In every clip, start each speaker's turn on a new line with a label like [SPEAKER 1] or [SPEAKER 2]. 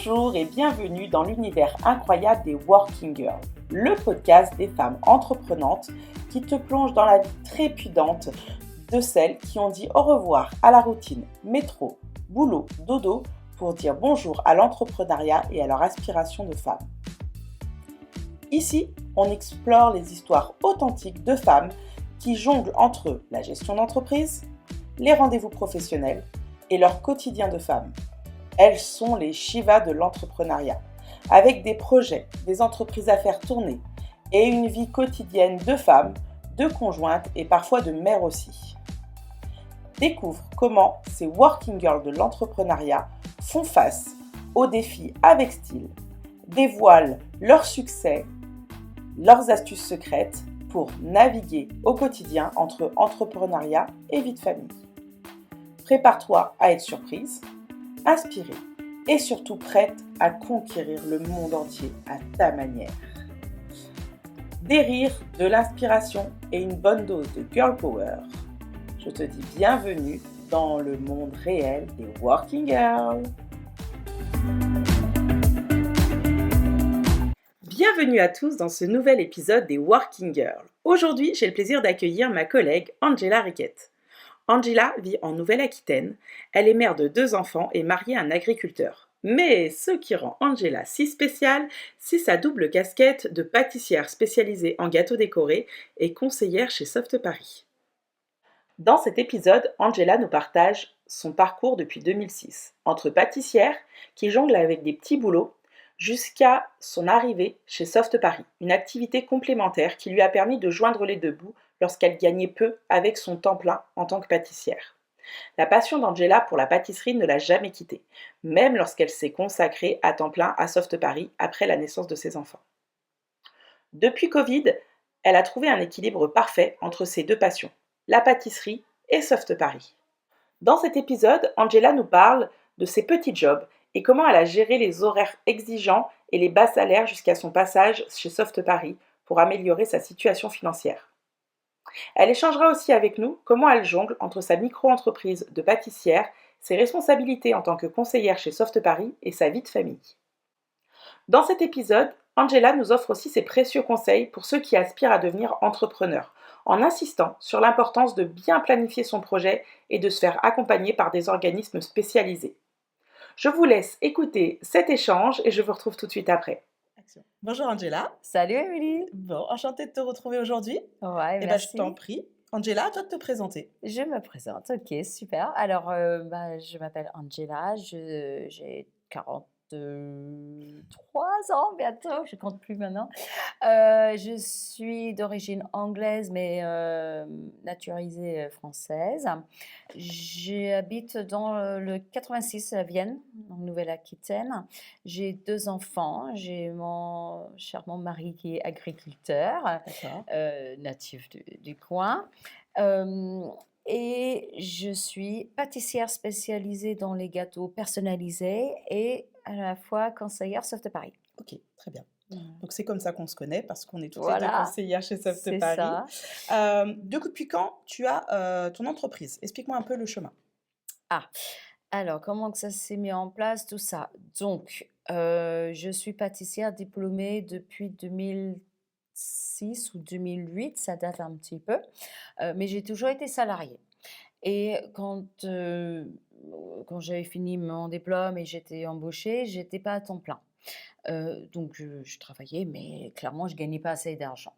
[SPEAKER 1] Bonjour et bienvenue dans l'univers incroyable des Working Girls, le podcast des femmes entreprenantes qui te plonge dans la vie trépidante de celles qui ont dit au revoir à la routine métro, boulot, dodo pour dire bonjour à l'entrepreneuriat et à leur aspiration de femmes. Ici, on explore les histoires authentiques de femmes qui jonglent entre la gestion d'entreprise, les rendez-vous professionnels et leur quotidien de femme. Elles sont les Shivas de l'entrepreneuriat, avec des projets, des entreprises à faire tourner et une vie quotidienne de femme, de conjointe et parfois de mère aussi. Découvre comment ces working girls de l'entrepreneuriat font face aux défis avec style, dévoilent leurs succès, leurs astuces secrètes pour naviguer au quotidien entre entrepreneuriat et vie de famille. Prépare-toi à être surprise, inspirée et surtout prête à conquérir le monde entier à ta manière. Des rires, de l'inspiration et une bonne dose de girl power. Je te dis bienvenue dans le monde réel des Working Girls. Bienvenue à tous dans ce nouvel épisode des Working Girls. Aujourd'hui, j'ai le plaisir d'accueillir ma collègue Angela Riquette. Angela vit en Nouvelle-Aquitaine, elle est mère de 2 enfants et mariée à un agriculteur. Mais ce qui rend Angela si spéciale, c'est sa double casquette de pâtissière spécialisée en gâteaux décorés et conseillère chez Soft Paris. Dans cet épisode, Angela nous partage son parcours depuis 2006, entre pâtissière qui jongle avec des petits boulots, jusqu'à son arrivée chez Soft Paris, une activité complémentaire qui lui a permis de joindre les deux bouts lorsqu'elle gagnait peu avec son temps plein en tant que pâtissière. La passion d'Angela pour la pâtisserie ne l'a jamais quittée, même lorsqu'elle s'est consacrée à temps plein à Soft Paris après la naissance de ses enfants. Depuis Covid, elle a trouvé un équilibre parfait entre ses deux passions, la pâtisserie et Soft Paris. Dans cet épisode, Angela nous parle de ses petits jobs et comment elle a géré les horaires exigeants et les bas salaires jusqu'à son passage chez Soft Paris pour améliorer sa situation financière. Elle échangera aussi avec nous comment elle jongle entre sa micro-entreprise de pâtissière, ses responsabilités en tant que conseillère chez Soft Paris et sa vie de famille. Dans cet épisode, Angela nous offre aussi ses précieux conseils pour ceux qui aspirent à devenir entrepreneurs, en insistant sur l'importance de bien planifier son projet et de se faire accompagner par des organismes spécialisés. Je vous laisse écouter cet échange et je vous retrouve tout de suite après. Bonjour Angela.
[SPEAKER 2] Salut Émilie.
[SPEAKER 1] Bon, enchantée de te retrouver aujourd'hui.
[SPEAKER 2] Ouais,
[SPEAKER 1] Je
[SPEAKER 2] merci.
[SPEAKER 1] t'en prie. Angela, à toi de te présenter.
[SPEAKER 2] Je me présente, ok, super. Alors, je m'appelle Angela, j'ai 43 ans bientôt, je compte plus maintenant. Je suis d'origine anglaise, mais naturalisée française. J'habite dans le 86 à Vienne, en Nouvelle-Aquitaine. J'ai 2 enfants. J'ai mon charmant mari qui est agriculteur,
[SPEAKER 1] D'accord.
[SPEAKER 2] natif du coin. Euh, et je suis pâtissière spécialisée dans les gâteaux personnalisés et à la fois conseillère Soft Paris.
[SPEAKER 1] Ok, très bien. Donc c'est comme ça qu'on se connaît parce qu'on est toutes les deux
[SPEAKER 2] Voilà,
[SPEAKER 1] conseillères chez Soft
[SPEAKER 2] c'est
[SPEAKER 1] Paris.
[SPEAKER 2] ça.
[SPEAKER 1] Depuis quand tu as ton entreprise? Explique-moi un peu le chemin.
[SPEAKER 2] Ah, alors comment que ça s'est mis en place tout ça? Donc, je suis pâtissière diplômée depuis 2006 ou 2008, ça date un petit peu, mais j'ai toujours été salariée. Et quand j'avais fini mon diplôme et j'étais embauchée, j'étais pas à temps plein. Donc je travaillais, mais clairement, je gagnais pas assez d'argent.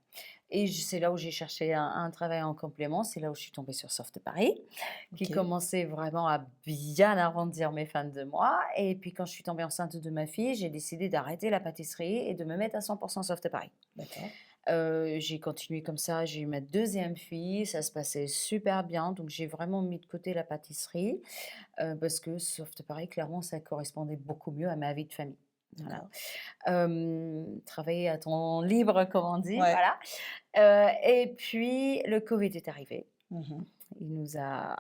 [SPEAKER 2] Et c'est là où j'ai cherché un travail en complément. C'est là où je suis tombée sur Soft Paris, qui
[SPEAKER 1] Ok,
[SPEAKER 2] commençait vraiment à bien arrondir mes fins de mois. Et puis quand je suis tombée enceinte de ma fille, j'ai décidé d'arrêter la pâtisserie et de me mettre à 100% Soft Paris.
[SPEAKER 1] d'accord.
[SPEAKER 2] J'ai continué comme ça, j'ai eu ma 2e fille, ça se passait super bien, donc j'ai vraiment mis de côté la pâtisserie, parce que Soft Paris, clairement, ça correspondait beaucoup mieux à ma vie de famille. Voilà.
[SPEAKER 1] D'accord.
[SPEAKER 2] Travailler à temps libre, comme on dit,
[SPEAKER 1] Ouais.
[SPEAKER 2] voilà. Et puis le Covid est arrivé.
[SPEAKER 1] Mhm.
[SPEAKER 2] Il nous a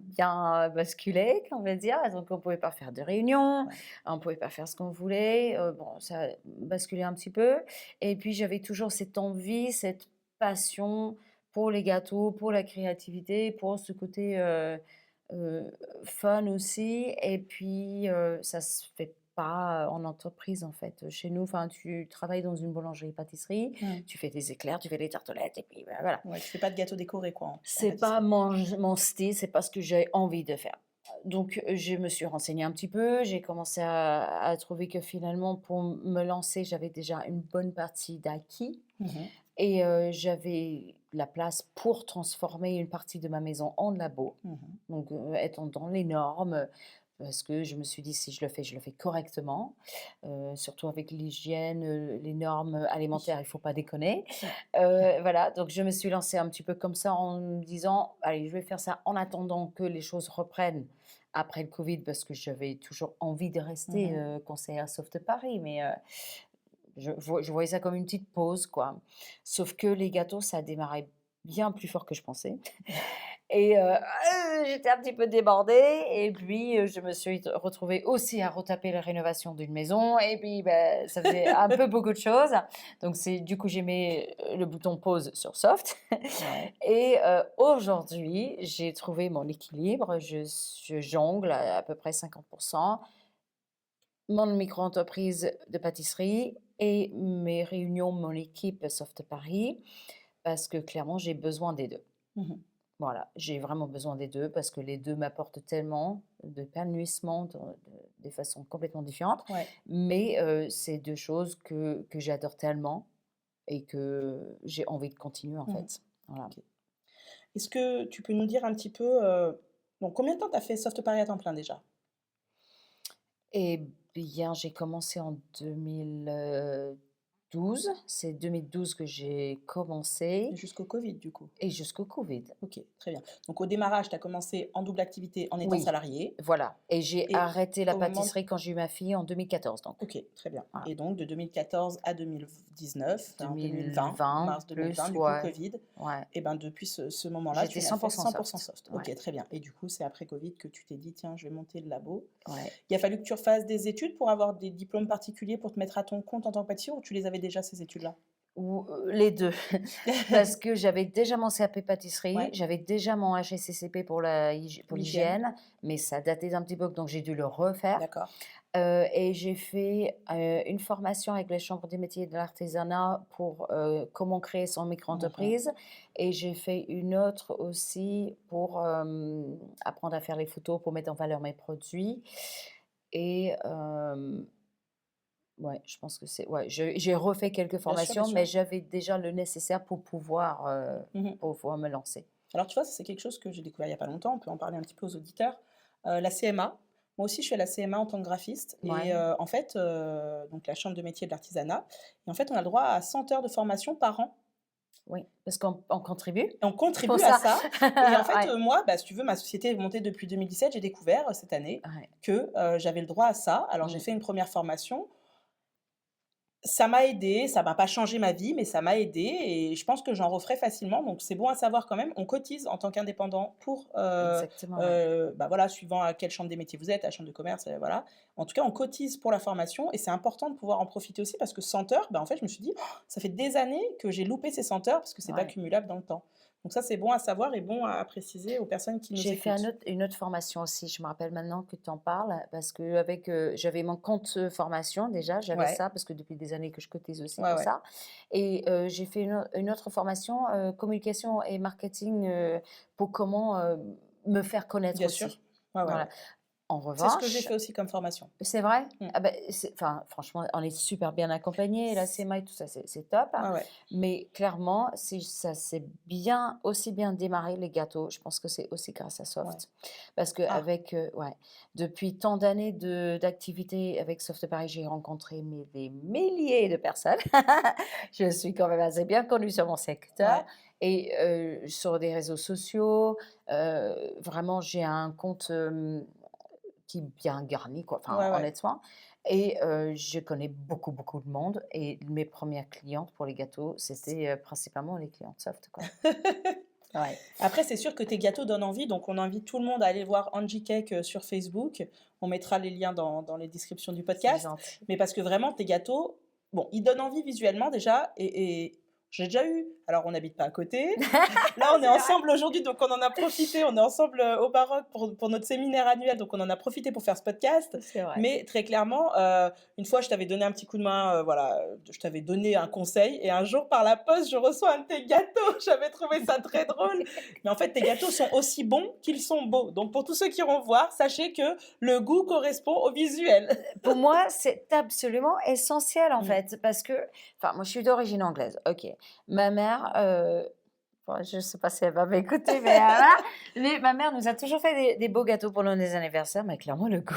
[SPEAKER 2] bien basculé, on va dire. Donc, on ne pouvait pas faire de réunions,
[SPEAKER 1] Ouais.
[SPEAKER 2] on ne pouvait pas faire ce qu'on voulait. Bon, ça a basculé un petit peu. Et puis, j'avais toujours cette envie, cette passion pour les gâteaux, pour la créativité, pour ce côté euh, fun aussi. Et puis, ça se fait pas en entreprise, en fait. Chez nous, enfin, tu travailles dans une boulangerie-pâtisserie,
[SPEAKER 1] Mmh.
[SPEAKER 2] tu fais des éclairs, tu fais des tartelettes et puis, bah, voilà.
[SPEAKER 1] Ouais, tu fais pas de gâteau décoré quoi en
[SPEAKER 2] C'est pas
[SPEAKER 1] pâtisserie?
[SPEAKER 2] mon style, c'est pas ce que j'ai envie de faire. Donc, je me suis renseignée un petit peu, j'ai commencé à trouver que finalement pour me lancer, j'avais déjà une bonne partie d'acquis
[SPEAKER 1] Mmh.
[SPEAKER 2] et j'avais la place pour transformer une partie de ma maison en labo.
[SPEAKER 1] Mmh.
[SPEAKER 2] Donc, être dans les normes, parce que je me suis dit: «Si je le fais correctement», surtout avec l'hygiène, les normes
[SPEAKER 1] Oui.
[SPEAKER 2] alimentaires, il faut pas déconner.
[SPEAKER 1] Mmh.
[SPEAKER 2] Voilà, donc je me suis lancée un petit peu comme ça en me disant: «Allez, je vais faire ça en attendant que les choses reprennent après le covid», parce que j'avais toujours envie de rester,
[SPEAKER 1] Mmh.
[SPEAKER 2] conseillère Soft Paris, mais je voyais ça comme une petite pause, quoi. Sauf que les gâteaux, ça a démarré bien plus fort que je pensais. Et j'étais un petit peu débordée et puis, je me suis retrouvée aussi à retaper la rénovation d'une maison et puis, bah, ça faisait un peu beaucoup de choses. Donc c'est du coup, j'ai mis, le bouton pause sur soft
[SPEAKER 1] Ouais.
[SPEAKER 2] et aujourd'hui, j'ai trouvé mon équilibre. Je jongle à peu près 50, mon micro-entreprise de pâtisserie et mes réunions, mon équipe Soft Paris, parce que clairement, j'ai besoin des 2.
[SPEAKER 1] Mmh.
[SPEAKER 2] Voilà, j'ai vraiment besoin des 2 parce que les 2 m'apportent tellement d'épanouissement de façons complètement différentes.
[SPEAKER 1] Ouais.
[SPEAKER 2] Mais c'est 2 choses que j'adore tellement et que j'ai envie de continuer, en
[SPEAKER 1] Mmh.
[SPEAKER 2] fait. Voilà.
[SPEAKER 1] OK. Est-ce que tu peux nous dire un petit peu, donc combien de temps tu as fait Soft Paris à temps plein déjà?
[SPEAKER 2] Eh bien, j'ai commencé en 2012. C'est 2012 que j'ai commencé
[SPEAKER 1] Jusqu'au covid du coup?
[SPEAKER 2] et jusqu'au covid.
[SPEAKER 1] OK, très bien. Donc au démarrage, tu as commencé en double activité en étant
[SPEAKER 2] Oui,
[SPEAKER 1] salarié
[SPEAKER 2] voilà, et j'ai
[SPEAKER 1] et
[SPEAKER 2] arrêté la
[SPEAKER 1] au moment
[SPEAKER 2] pâtisserie quand j'ai eu ma fille en 2014, donc
[SPEAKER 1] OK, très bien
[SPEAKER 2] voilà.
[SPEAKER 1] et donc de 2014 à 2019, enfin 2020,
[SPEAKER 2] 2020
[SPEAKER 1] mars 2020
[SPEAKER 2] plus,
[SPEAKER 1] du coup
[SPEAKER 2] ouais,
[SPEAKER 1] covid
[SPEAKER 2] ouais.
[SPEAKER 1] et ben depuis ce moment-là, tu
[SPEAKER 2] J'étais
[SPEAKER 1] n'as
[SPEAKER 2] cent
[SPEAKER 1] fait
[SPEAKER 2] pour cent
[SPEAKER 1] 100
[SPEAKER 2] soft.
[SPEAKER 1] soft.
[SPEAKER 2] Ouais,
[SPEAKER 1] OK, très bien et du coup, c'est après covid que tu t'es dit: «Tiens, je vais monter le labo».
[SPEAKER 2] ouais.
[SPEAKER 1] Il a fallu que tu refasses des études pour avoir des diplômes particuliers pour te mettre à ton compte en tant que pâtissier ou tu les avais déjà ces études-là?
[SPEAKER 2] Ou, les 2 parce que j'avais déjà mon CAP pâtisserie,
[SPEAKER 1] Ouais,
[SPEAKER 2] j'avais déjà mon HACCP pour
[SPEAKER 1] l'hygiène,
[SPEAKER 2] l'hygiène, mais ça datait d'un petit peu, donc j'ai dû le refaire.
[SPEAKER 1] d'accord.
[SPEAKER 2] Et j'ai fait, une formation avec les chambres des métiers et de l'artisanat pour, comment créer son
[SPEAKER 1] Mmh.
[SPEAKER 2] micro-entreprise et j'ai fait une autre aussi pour, apprendre à faire les photos pour mettre en valeur mes produits et ouais, je pense que c'est ouais, j'ai refait quelques
[SPEAKER 1] Bien sûr, bien
[SPEAKER 2] formations, mais
[SPEAKER 1] sûr.
[SPEAKER 2] j'avais déjà le nécessaire
[SPEAKER 1] Mmh.
[SPEAKER 2] pour pouvoir me lancer.
[SPEAKER 1] Alors tu vois, ça c'est quelque chose que j'ai découvert il y a pas longtemps, on peut en parler un petit peu aux auditeurs. La CMA, moi aussi je suis à la CMA en tant que graphiste et
[SPEAKER 2] Ouais,
[SPEAKER 1] en fait, donc la chambre de métier de l'artisanat et en fait, on a le droit à 100 heures de formation par an
[SPEAKER 2] oui, parce qu'on contribue
[SPEAKER 1] et on
[SPEAKER 2] pour
[SPEAKER 1] contribue à
[SPEAKER 2] ça.
[SPEAKER 1] ça et en fait,
[SPEAKER 2] Ouais,
[SPEAKER 1] moi, bah, si tu veux, ma société est montée depuis 2017, j'ai découvert, cette année
[SPEAKER 2] ouais.
[SPEAKER 1] que, j'avais le droit à ça. Alors j'ai
[SPEAKER 2] Mmh.
[SPEAKER 1] fait une première formation. Ça m'a aidée, ça m'a pas changé ma vie, mais ça m'a aidée et je pense que j'en referai facilement, donc c'est bon à savoir quand même. On cotise en tant qu'indépendant pour,
[SPEAKER 2] Exactement, ouais.
[SPEAKER 1] bah, voilà, suivant à quelle chambre des métiers vous êtes, la chambre de commerce, voilà. En tout cas, on cotise pour la formation et c'est important de pouvoir en profiter aussi parce que 100 heures, bah, en fait, je me suis dit: «Oh, ça fait des années que j'ai loupé ces 100 heures» parce que c'est pas
[SPEAKER 2] Ouais.
[SPEAKER 1] cumulable dans le temps. Donc ça, c'est bon à savoir et bon à préciser aux personnes qui nous
[SPEAKER 2] J'ai fait
[SPEAKER 1] écoutent.
[SPEAKER 2] une autre formation aussi, je me rappelle maintenant que tu en parles, parce qu'avec, j'avais mon compte, formation déjà, j'avais
[SPEAKER 1] Ouais,
[SPEAKER 2] ça parce que depuis des années que je cotise aussi
[SPEAKER 1] ouais,
[SPEAKER 2] pour
[SPEAKER 1] ouais,
[SPEAKER 2] ça et j'ai fait une autre formation, communication et marketing, pour comment, me faire connaître
[SPEAKER 1] bien sûr.
[SPEAKER 2] aussi.
[SPEAKER 1] Ouais, ouais,
[SPEAKER 2] Voilà.
[SPEAKER 1] ouais.
[SPEAKER 2] En
[SPEAKER 1] C'est ce que j'ai
[SPEAKER 2] revanche,
[SPEAKER 1] fait aussi comme formation.
[SPEAKER 2] c'est vrai?
[SPEAKER 1] Mmh.
[SPEAKER 2] Ah ben c'est enfin, franchement, on est super bien accompagnés, la CMA et tout ça, c'est top.
[SPEAKER 1] Ouais, ouais.
[SPEAKER 2] Mais clairement, si ça s'est bien aussi bien démarré, les gâteaux, je pense que c'est aussi grâce à
[SPEAKER 1] Ouais.
[SPEAKER 2] Soft. Parce
[SPEAKER 1] Ah!
[SPEAKER 2] qu'avec, ouais, depuis tant d'années d'activité avec Soft Paris, j'ai rencontré mais des milliers de personnes. Je suis quand même assez bien connue sur mon secteur
[SPEAKER 1] Ouais.
[SPEAKER 2] et sur des réseaux sociaux, vraiment j'ai un compte, qui est bien garni quoi, enfin
[SPEAKER 1] Ouais, ouais.
[SPEAKER 2] honnêtement et je connais beaucoup, beaucoup de monde et mes premières clientes pour les gâteaux, c'était, principalement les clientes soft quoi. Ouais,
[SPEAKER 1] Après, c'est sûr que tes gâteaux donnent envie, donc on invite tout le monde à aller voir Angie Cake, sur Facebook. On mettra les liens dans les descriptions du
[SPEAKER 2] c'est
[SPEAKER 1] podcast.
[SPEAKER 2] gentil.
[SPEAKER 1] Mais parce que vraiment tes gâteaux, bon, ils donnent envie visuellement déjà et j'ai déjà eu Alors, on n'habite pas à côté. Là, on est ensemble aujourd'hui, donc on en a profité. On est ensemble au Baroque pour notre séminaire annuel, donc on en a profité pour faire ce podcast.
[SPEAKER 2] C'est vrai.
[SPEAKER 1] Mais très clairement, une fois, je t'avais donné un petit coup de main, voilà, je t'avais donné un conseil. Et un jour, par la poste, je reçois un de tes gâteaux. J'avais trouvé ça très drôle. Mais en fait, tes gâteaux sont aussi bons qu'ils sont beaux. Donc, pour tous ceux qui iront voir, sachez que le goût correspond au visuel.
[SPEAKER 2] Pour moi, c'est absolument essentiel en
[SPEAKER 1] Mm.
[SPEAKER 2] fait, parce que, enfin, moi je suis d'origine anglaise, ok. Ma mère, bon, je ne sais pas si elle va m'écouter, mais, voilà. Mais ma mère nous a toujours fait des beaux gâteaux pour nos anniversaires, mais clairement le goût,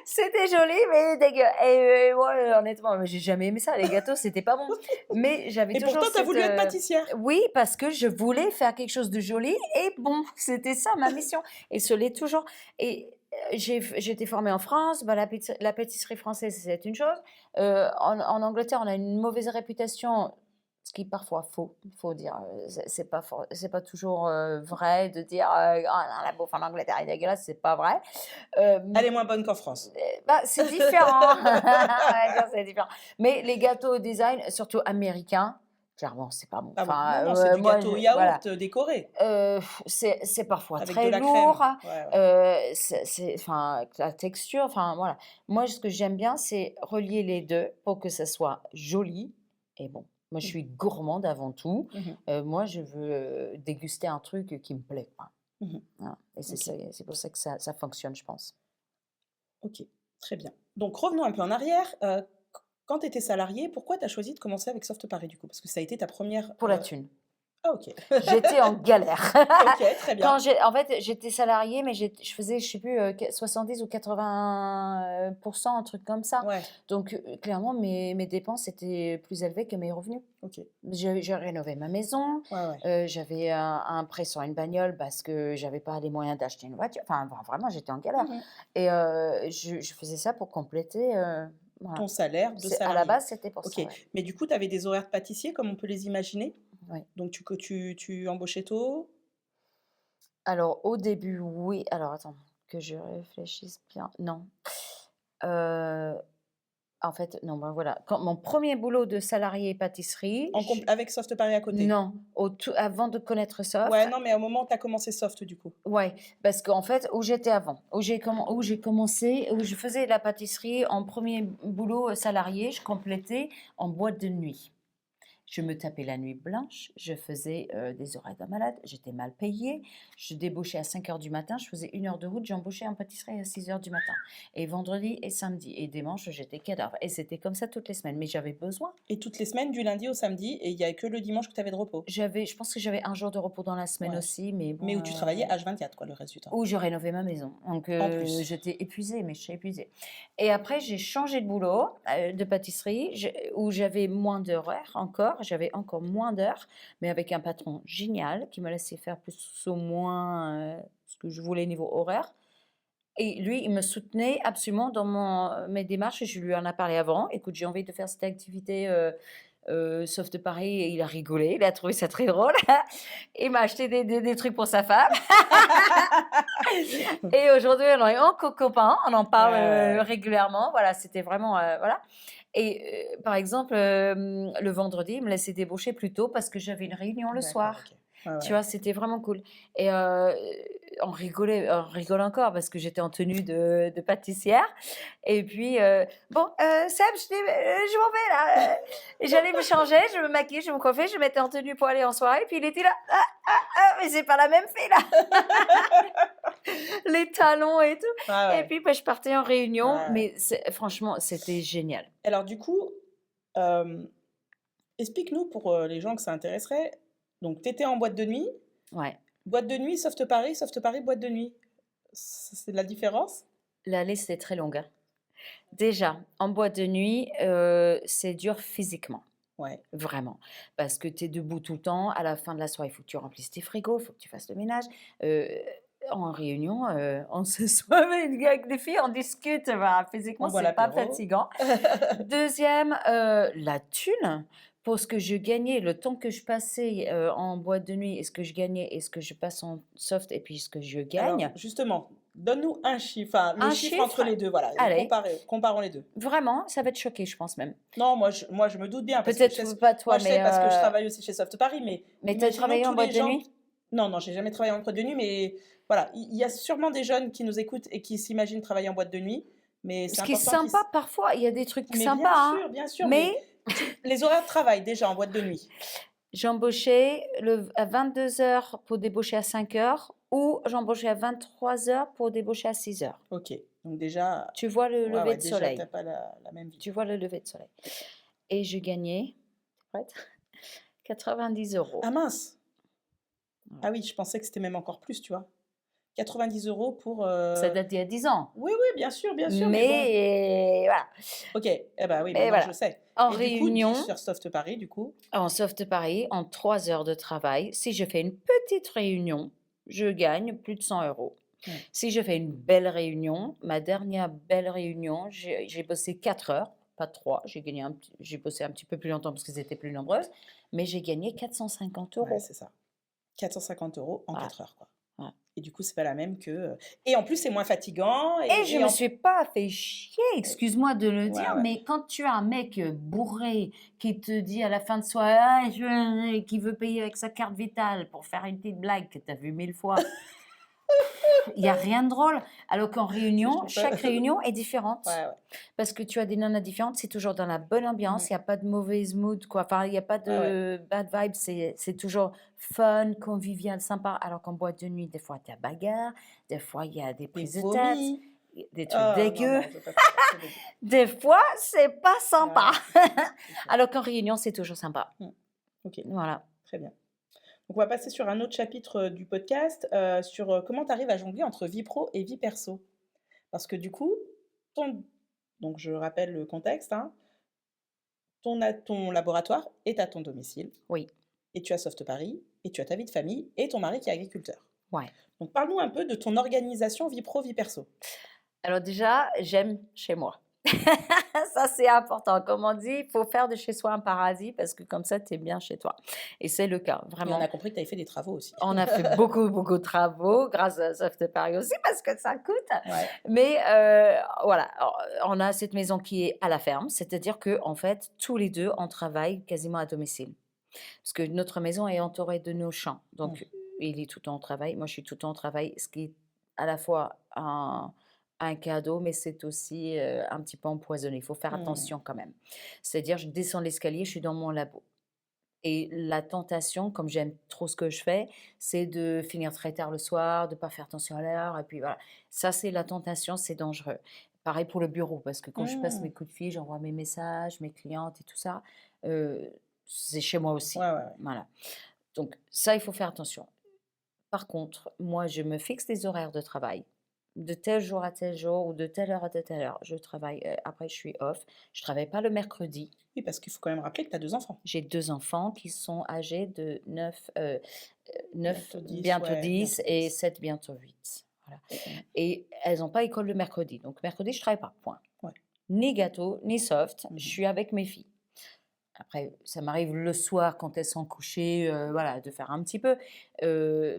[SPEAKER 2] c'était joli, mais dégueu. Et moi, honnêtement, j'ai jamais aimé ça. Les gâteaux, c'était pas bon. Mais j'avais
[SPEAKER 1] Et
[SPEAKER 2] toujours
[SPEAKER 1] pourtant, tu as voulu être
[SPEAKER 2] cette,
[SPEAKER 1] pâtissière.
[SPEAKER 2] oui, parce que je voulais faire quelque chose de joli et bon. C'était ça ma mission. Et ce l'est toujours. Et j'ai été formée en France. Bah, la pâtisserie française, c'est une chose. En Angleterre, on a une mauvaise réputation, ce qui est parfois faux, il faut dire. C'est pas toujours vrai de dire ah, non, la bouffe en Angleterre est dégueulasse, c'est pas vrai.
[SPEAKER 1] Elle est moins bonne qu'en France.
[SPEAKER 2] Bah, c'est différent. Ouais, non, c'est différent. Mais les gâteaux au design, surtout américains, clairement, c'est pas bon.
[SPEAKER 1] Ah bon,
[SPEAKER 2] Enfin,
[SPEAKER 1] non, c'est du
[SPEAKER 2] moi,
[SPEAKER 1] gâteau au yaourt
[SPEAKER 2] voilà.
[SPEAKER 1] décoré.
[SPEAKER 2] C'est parfois
[SPEAKER 1] Avec
[SPEAKER 2] très
[SPEAKER 1] de la
[SPEAKER 2] lourd.
[SPEAKER 1] crème. Ouais.
[SPEAKER 2] Enfin, la texture, enfin, voilà. Moi, ce que j'aime bien, c'est relier les deux pour que ça soit joli et bon. Moi, je suis gourmande avant tout.
[SPEAKER 1] Mhm.
[SPEAKER 2] Moi, je veux déguster un truc qui me plaît, quoi.
[SPEAKER 1] Mhm.
[SPEAKER 2] Voilà. Et c'est
[SPEAKER 1] Ok.
[SPEAKER 2] c'est pour ça que ça fonctionne, je pense.
[SPEAKER 1] Ok, très bien. Donc revenons un peu en arrière. Quand tu étais salariée, pourquoi tu as choisi de commencer avec Soft Paris du coup? Parce que ça a été ta première.
[SPEAKER 2] Pour la thune.
[SPEAKER 1] Ah ok.
[SPEAKER 2] J'étais en galère.
[SPEAKER 1] Ok, très bien.
[SPEAKER 2] En fait, j'étais salariée, mais je faisais, je sais plus, 70 ou 80 un truc comme ça.
[SPEAKER 1] Ouais,
[SPEAKER 2] Donc, clairement, mes dépenses étaient plus élevées que mes revenus.
[SPEAKER 1] ok.
[SPEAKER 2] J'ai rénové ma maison,
[SPEAKER 1] Ouais, ouais.
[SPEAKER 2] j'avais un prêt sur une bagnole parce que j'avais pas les moyens d'acheter une voiture. Enfin, vraiment, j'étais en galère.
[SPEAKER 1] Mhm.
[SPEAKER 2] Et je faisais ça pour compléter. Voilà.
[SPEAKER 1] Ton salaire de
[SPEAKER 2] À la
[SPEAKER 1] salarié.
[SPEAKER 2] base, c'était pour
[SPEAKER 1] Ok,
[SPEAKER 2] ça. Ouais.
[SPEAKER 1] mais du coup, tu avais des horaires de pâtissier comme on peut les imaginer.
[SPEAKER 2] Ouais.
[SPEAKER 1] Donc tu embauchais tôt.
[SPEAKER 2] Alors, au début, oui. Alors, attends, que je réfléchisse bien. Non. Euh, En fait, non, ben voilà. Quand mon premier boulot de salarié pâtisserie,
[SPEAKER 1] Avec Soft Paris à côté.
[SPEAKER 2] non, avant de connaître Soft,
[SPEAKER 1] Ouais, non, mais au moment où tu as commencé Soft du coup.
[SPEAKER 2] ouais, parce qu'en fait, où j'étais avant, où j'ai commencé, où je faisais la pâtisserie en premier boulot salarié, je complétais en boîte de nuit. Je me tapais la nuit blanche, je faisais des horaires de malade, j'étais mal payée, je débauchais à 5 heures du matin, je faisais 1 heure de route, j'embauchais en pâtisserie à 6 heures du matin. Et vendredi et samedi, et dimanche, j'étais cadavre. Et c'était comme ça toutes les semaines, mais j'avais besoin.
[SPEAKER 1] Et toutes les semaines, du lundi au samedi, et il n'y a que le dimanche que tu avais de repos.
[SPEAKER 2] Je pense que j'avais un jour de repos dans la semaine
[SPEAKER 1] Ouais.
[SPEAKER 2] aussi, mais bon,
[SPEAKER 1] Mais où tu travaillais H24, quoi, le reste du temps.
[SPEAKER 2] où je rénovais ma maison. Donc,
[SPEAKER 1] En plus.
[SPEAKER 2] j'étais épuisée, mais j'étais épuisée. Et après, j'ai changé de boulot de pâtisserie, où j'avais moins d'horaires encore. J'avais encore moins d'heures, mais avec un patron génial qui me laissait faire plus ou moins ce que je voulais niveau horaire. Et lui, il me soutenait absolument dans mes démarches. Je lui en ai parlé avant. Écoute, j'ai envie de faire cette activité Soft Paris. Et il a rigolé. Il a trouvé ça très drôle. Il m'a acheté des trucs pour sa femme. Et aujourd'hui, on est encore copains. On en parle régulièrement. Voilà, c'était vraiment... voilà. Et par exemple, le vendredi, il me laissait débaucher plus tôt parce que j'avais une réunion le
[SPEAKER 1] D'accord,
[SPEAKER 2] soir.
[SPEAKER 1] ok. Ouais,
[SPEAKER 2] Tu
[SPEAKER 1] ouais.
[SPEAKER 2] vois, c'était vraiment cool. Et on rigole encore parce que j'étais en tenue de pâtissière. Et puis, bon, Seb, je m'en vais là. Et j'allais me changer, je me maquillais, je me coiffais, je me mettais en tenue pour aller en soirée. Puis il était là, mais c'est pas la même fille là. Les talons et tout.
[SPEAKER 1] Ouais, ouais.
[SPEAKER 2] Et puis, bah, je partais en réunion.
[SPEAKER 1] Ouais.
[SPEAKER 2] Mais franchement, c'était génial.
[SPEAKER 1] Alors du coup, explique-nous pour les gens que ça intéresserait. Donc, tu étais en boîte de nuit.
[SPEAKER 2] Ouais.
[SPEAKER 1] Boîte de nuit, Soft Paris, boîte de nuit. C'est de la différence?
[SPEAKER 2] La liste est très longue. Hein. Déjà, en boîte de nuit, c'est dur physiquement.
[SPEAKER 1] Ouais.
[SPEAKER 2] Vraiment. Parce que tu es debout tout le temps. À la fin de la soirée, il faut que tu remplisses tes frigos, il faut que tu fasses le ménage. En réunion, on se soit avec des filles, on discute. Voilà, physiquement,
[SPEAKER 1] On boit
[SPEAKER 2] c'est pas
[SPEAKER 1] l'apéro.
[SPEAKER 2] fatigant. Deuxième, la thune. Pour ce que je gagnais, le temps que je passais en boîte de nuit, et ce que je gagnais, et ce que je passe en soft, et puis ce que je gagne.
[SPEAKER 1] Alors, justement, Donne-nous un chiffre, enfin, le
[SPEAKER 2] Un
[SPEAKER 1] chiffre entre
[SPEAKER 2] chiffre?
[SPEAKER 1] les deux, voilà.
[SPEAKER 2] Allez,
[SPEAKER 1] Comparons les deux.
[SPEAKER 2] vraiment, ça va te choquer, je pense même.
[SPEAKER 1] Non, moi, je me doute bien, parce que
[SPEAKER 2] Peut-être pas toi,
[SPEAKER 1] moi, je sais parce que je travaille aussi chez Soft Paris, mais
[SPEAKER 2] tu as
[SPEAKER 1] imaginons
[SPEAKER 2] travaillé en
[SPEAKER 1] tous les
[SPEAKER 2] boîte de
[SPEAKER 1] gens.
[SPEAKER 2] nuit?
[SPEAKER 1] Non, non, j'ai jamais travaillé en boîte de nuit, mais voilà, il y a sûrement des jeunes qui nous écoutent et qui s'imaginent travailler en boîte de nuit, mais c'est
[SPEAKER 2] Ce qui est
[SPEAKER 1] important qu'ils.
[SPEAKER 2] sympa parfois, il y a des trucs
[SPEAKER 1] Mais
[SPEAKER 2] sympas, hein.
[SPEAKER 1] bien sûr, mais
[SPEAKER 2] Mais
[SPEAKER 1] les horaires de travail déjà en boîte de nuit.
[SPEAKER 2] j'embauchais à 22h pour débaucher à 5h ou j'embauchais à 23h pour débaucher à 6h.
[SPEAKER 1] Ok, donc déjà,
[SPEAKER 2] Tu vois le
[SPEAKER 1] ouais,
[SPEAKER 2] lever
[SPEAKER 1] ouais,
[SPEAKER 2] de
[SPEAKER 1] déjà,
[SPEAKER 2] soleil.
[SPEAKER 1] t'as pas la même vie.
[SPEAKER 2] Tu vois le lever de soleil. Et je gagnais, t'es prête? 90 euros.
[SPEAKER 1] Ah mince!
[SPEAKER 2] Voilà.
[SPEAKER 1] Ah oui, je pensais que c'était même encore plus, tu vois. 90 € pour.
[SPEAKER 2] Ça date d'il y a 10 ans.
[SPEAKER 1] Oui, oui, bien sûr, mais bon.
[SPEAKER 2] Mais voilà.
[SPEAKER 1] Ok, eh ben oui,
[SPEAKER 2] Mais
[SPEAKER 1] maintenant je
[SPEAKER 2] voilà.
[SPEAKER 1] sais.
[SPEAKER 2] En
[SPEAKER 1] Et du coup,
[SPEAKER 2] réunion,
[SPEAKER 1] sur Soft Paris, du coup.
[SPEAKER 2] en soft Paris, en 3 heures de travail, si je fais une petite réunion, je gagne plus de 100 euros.
[SPEAKER 1] Ouais.
[SPEAKER 2] Si je fais une belle réunion, ma dernière belle réunion, j'ai bossé 4 heures, pas 3. J'ai bossé un petit peu plus longtemps parce qu'ils étaient plus nombreuses, mais j'ai gagné 450
[SPEAKER 1] Ouais,
[SPEAKER 2] euros.
[SPEAKER 1] c'est ça. 450 € en
[SPEAKER 2] Voilà.
[SPEAKER 1] 4 heures, quoi.
[SPEAKER 2] Voilà.
[SPEAKER 1] Et du coup, c'est pas la même que. Et en plus, c'est moins fatigant.
[SPEAKER 2] Et je
[SPEAKER 1] et
[SPEAKER 2] me
[SPEAKER 1] en-
[SPEAKER 2] suis pas fait chier, excuse-moi de le
[SPEAKER 1] Ouais,
[SPEAKER 2] dire,
[SPEAKER 1] ouais.
[SPEAKER 2] mais quand tu as un mec bourré qui te dit à la fin de soirée, ah, qui veut payer avec sa carte vitale pour faire une petite blague que tu as vue 1000 fois, il n'y a rien de drôle. Alors qu'en réunion,
[SPEAKER 1] Je sais
[SPEAKER 2] chaque
[SPEAKER 1] pas.
[SPEAKER 2] réunion est différente.
[SPEAKER 1] Ouais, ouais.
[SPEAKER 2] Parce que tu as des nanas différentes, c'est toujours dans la bonne ambiance, il n'y a pas de mauvaise mood, quoi. Enfin, il n'y a pas
[SPEAKER 1] Ouais, ouais.
[SPEAKER 2] de bad vibes, c'est toujours fun, convivial, sympa. Alors qu'en boîte de nuit, des fois, tu as bagarre, des fois, il y a des
[SPEAKER 1] Des
[SPEAKER 2] prises de tête,
[SPEAKER 1] vomis.
[SPEAKER 2] des trucs
[SPEAKER 1] Ah, non,
[SPEAKER 2] dégueux.
[SPEAKER 1] non, je veux pas faire ça, c'est dégueu.
[SPEAKER 2] Des fois, c'est pas sympa.
[SPEAKER 1] Ouais, c'est clair.
[SPEAKER 2] Alors qu'en réunion, c'est toujours sympa.
[SPEAKER 1] Ok,
[SPEAKER 2] Voilà.
[SPEAKER 1] très bien. Donc, on va passer sur un autre chapitre du podcast, sur comment tu arrives à jongler entre vie pro et vie perso. Parce que du coup, donc je rappelle le contexte, hein, ton laboratoire est à ton domicile,
[SPEAKER 2] Oui.
[SPEAKER 1] et tu as Soft Paris, et tu as ta vie de famille, et ton mari qui est agriculteur.
[SPEAKER 2] Ouais.
[SPEAKER 1] Donc parle-nous un peu de ton organisation vie pro, vie perso.
[SPEAKER 2] Alors déjà, j'aime chez moi. Ça, c'est important. Comme on dit, il faut faire de chez soi un paradis parce que comme ça, tu es bien chez toi. Et c'est le cas,
[SPEAKER 1] Et on
[SPEAKER 2] vraiment.
[SPEAKER 1] a compris que tu avais fait des travaux aussi.
[SPEAKER 2] On a fait beaucoup, beaucoup de travaux grâce à Soft Paris aussi parce que ça coûte.
[SPEAKER 1] Ouais.
[SPEAKER 2] Mais voilà, alors, on a cette maison qui est à la ferme, c'est-à-dire que en fait, tous les deux, on travaille quasiment à domicile. Parce que notre maison est entourée de nos champs. Donc, il est tout le temps au travail. Moi, je suis tout le temps au travail, ce qui est à la fois un cadeau, mais c'est aussi un petit peu empoisonné. Il faut faire attention quand même. C'est-à-dire, je descends l'escalier, je suis dans mon labo. Et la tentation, comme j'aime trop ce que je fais, c'est de finir très tard le soir, de ne pas faire attention à l'heure. Et puis voilà, ça c'est la tentation, c'est dangereux. Pareil pour le bureau, parce que quand je passe mes coups de fil, j'envoie mes messages, mes clientes et tout ça, c'est chez moi aussi.
[SPEAKER 1] Ouais, ouais, ouais.
[SPEAKER 2] Voilà. Donc ça, il faut faire attention. Par contre, moi, je me fixe des horaires de travail. De tel jour à tel jour ou de telle heure à telle heure, je travaille. Après, je suis off. Je ne travaille pas le mercredi.
[SPEAKER 1] Oui, parce qu'il faut quand même rappeler que tu as 2 enfants.
[SPEAKER 2] J'ai 2 enfants qui sont âgés de 9,
[SPEAKER 1] Bientôt 10,
[SPEAKER 2] bientôt
[SPEAKER 1] ouais,
[SPEAKER 2] 10
[SPEAKER 1] bientôt
[SPEAKER 2] et
[SPEAKER 1] 10.
[SPEAKER 2] 7, bientôt 8. Voilà.
[SPEAKER 1] Mmh.
[SPEAKER 2] Et elles n'ont pas école le mercredi. Donc, mercredi, je ne travaille pas. Point.
[SPEAKER 1] Ouais.
[SPEAKER 2] Ni gâteau, ni soft. Je suis avec mes filles. Après, ça m'arrive le soir quand elles sont couchées, voilà, de faire un petit peu.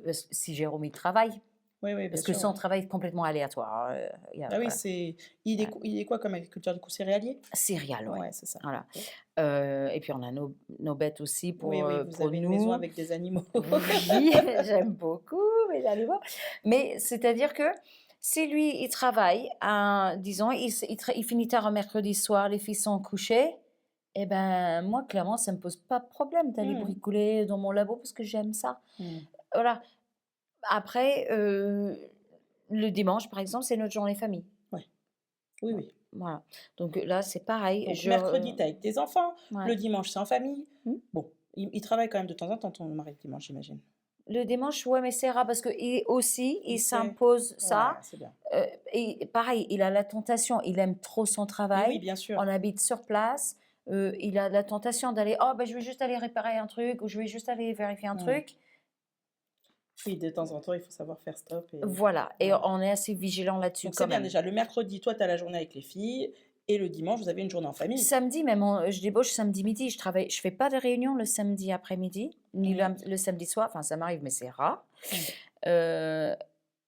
[SPEAKER 2] Parce que si Jérôme il travaille,
[SPEAKER 1] Oui, oui, bien
[SPEAKER 2] parce que
[SPEAKER 1] sûr.
[SPEAKER 2] c'est un travail complètement aléatoire.
[SPEAKER 1] Ah oui,
[SPEAKER 2] Voilà.
[SPEAKER 1] il est quoi comme agriculteur du coup, céréalier?
[SPEAKER 2] Céréales, ouais.
[SPEAKER 1] Ouais, c'est ça.
[SPEAKER 2] Voilà.
[SPEAKER 1] Ok.
[SPEAKER 2] Et puis on a nos bêtes aussi pour,
[SPEAKER 1] Oui, oui, vous
[SPEAKER 2] pour
[SPEAKER 1] avez une
[SPEAKER 2] nous.
[SPEAKER 1] maison avec des animaux.
[SPEAKER 2] Oui, j'aime beaucoup mes animaux. Mais c'est-à-dire que si lui, il travaille, disons, il finit tard un mercredi soir, les filles sont couchées, eh ben moi, clairement, ça ne me pose pas de problème d'aller bricoler dans mon labo parce que j'aime ça. Voilà. Après, le dimanche, par exemple, c'est notre journée famille.
[SPEAKER 1] Ouais. Oui, oui.
[SPEAKER 2] Voilà. Donc là, c'est pareil.
[SPEAKER 1] Donc mercredi, tu es avec tes enfants,
[SPEAKER 2] Ouais.
[SPEAKER 1] le dimanche, c'est en famille.
[SPEAKER 2] Mmh.
[SPEAKER 1] Bon, il travaille quand même de temps en temps, ton mari, le dimanche, j'imagine.
[SPEAKER 2] Le dimanche, ouais, mais c'est rare parce qu'il
[SPEAKER 1] Il sait.
[SPEAKER 2] s'impose ça.
[SPEAKER 1] Ouais, c'est bien.
[SPEAKER 2] Et pareil, il a la tentation, il aime trop son
[SPEAKER 1] Oui,
[SPEAKER 2] travail.
[SPEAKER 1] oui, bien sûr.
[SPEAKER 2] On habite sur place. Il a la tentation d'aller, oh, ben, je vais juste aller réparer un truc ou je vais juste aller vérifier un truc.
[SPEAKER 1] Oui, de temps en temps, il faut savoir faire stop.
[SPEAKER 2] Voilà. Et
[SPEAKER 1] Voilà.
[SPEAKER 2] on est assez vigilant là-dessus
[SPEAKER 1] Donc
[SPEAKER 2] quand
[SPEAKER 1] c'est bien
[SPEAKER 2] même.
[SPEAKER 1] déjà. Le mercredi, toi, tu as la journée avec les filles. Et le dimanche, vous avez une journée en famille.
[SPEAKER 2] Samedi même, je débauche samedi midi. Je fais pas de réunion le samedi après-midi, ni le samedi soir. Enfin, ça m'arrive, mais c'est rare.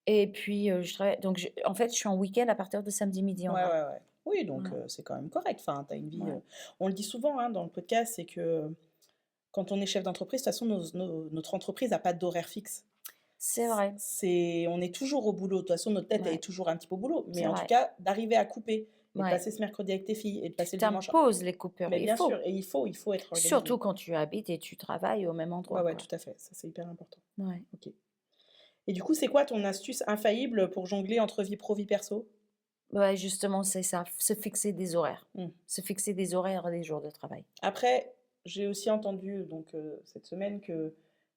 [SPEAKER 2] Et puis, je travaille donc en fait, je suis en week-end à partir de samedi midi en
[SPEAKER 1] Ouais,
[SPEAKER 2] vrai.
[SPEAKER 1] ouais, ouais. Oui, donc
[SPEAKER 2] Voilà,
[SPEAKER 1] c'est quand même correct. Enfin, tu as une vie,
[SPEAKER 2] ouais.
[SPEAKER 1] on le dit souvent, hein, dans le podcast, c'est que quand on est chef d'entreprise, de toute façon, notre entreprise a pas d'horaire fixe.
[SPEAKER 2] C'est vrai,
[SPEAKER 1] On est toujours au boulot. De toute façon, notre tête, elle
[SPEAKER 2] ouais,
[SPEAKER 1] est toujours un petit peu au boulot. Mais
[SPEAKER 2] c'est
[SPEAKER 1] en tout
[SPEAKER 2] vrai,
[SPEAKER 1] cas, d'arriver à couper et de
[SPEAKER 2] ouais.
[SPEAKER 1] passer ce mercredi avec tes filles et de passer le
[SPEAKER 2] Tu
[SPEAKER 1] dimanche.
[SPEAKER 2] imposes les coupures,
[SPEAKER 1] Mais
[SPEAKER 2] il
[SPEAKER 1] bien sûr,
[SPEAKER 2] faut.
[SPEAKER 1] et il faut être organisé.
[SPEAKER 2] Surtout quand tu habites et tu travailles au même
[SPEAKER 1] Ouais,
[SPEAKER 2] endroit,
[SPEAKER 1] ouais,
[SPEAKER 2] quoi.
[SPEAKER 1] tout à fait. Ça, c'est hyper important.
[SPEAKER 2] Ouais.
[SPEAKER 1] OK. Et du coup, c'est quoi ton astuce infaillible pour jongler entre vie pro, vie perso?
[SPEAKER 2] Ouais, justement, c'est ça, se fixer des horaires.
[SPEAKER 1] Mmh.
[SPEAKER 2] Se fixer des horaires des jours de travail.
[SPEAKER 1] Après, j'ai aussi entendu donc cette semaine que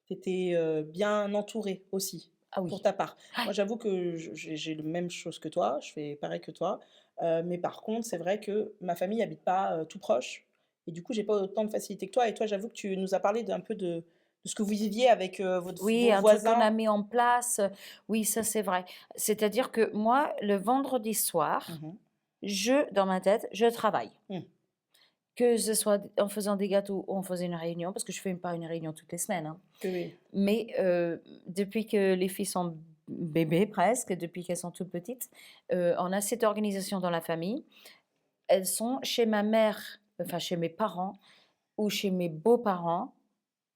[SPEAKER 1] tu étais, bien entourée aussi,
[SPEAKER 2] Ah
[SPEAKER 1] pour
[SPEAKER 2] oui.
[SPEAKER 1] ta part. Moi, j'avoue que j'ai la même chose que toi, je fais pareil que toi, mais par contre, c'est vrai que ma famille habite pas, tout proche et du coup, j'ai pas autant de facilité que toi et toi, j'avoue que tu nous as parlé d'un peu de ce que vous viviez avec,
[SPEAKER 2] Oui,
[SPEAKER 1] vos
[SPEAKER 2] un truc qu'on a
[SPEAKER 1] voisins.
[SPEAKER 2] mis en place, oui, ça c'est vrai. C'est-à-dire que moi, le vendredi soir,
[SPEAKER 1] Mmh.
[SPEAKER 2] dans ma tête, je travaille.
[SPEAKER 1] Mmh.
[SPEAKER 2] Que ce soit en faisant des gâteaux ou en faisant une réunion, parce que je fais pas une réunion toutes les semaines, hein.
[SPEAKER 1] Oui, oui.
[SPEAKER 2] Mais depuis que les filles sont bébés presque, depuis qu'elles sont toutes petites, on a cette organisation dans la famille. Elles sont chez ma mère, enfin chez mes parents ou chez mes beaux-parents,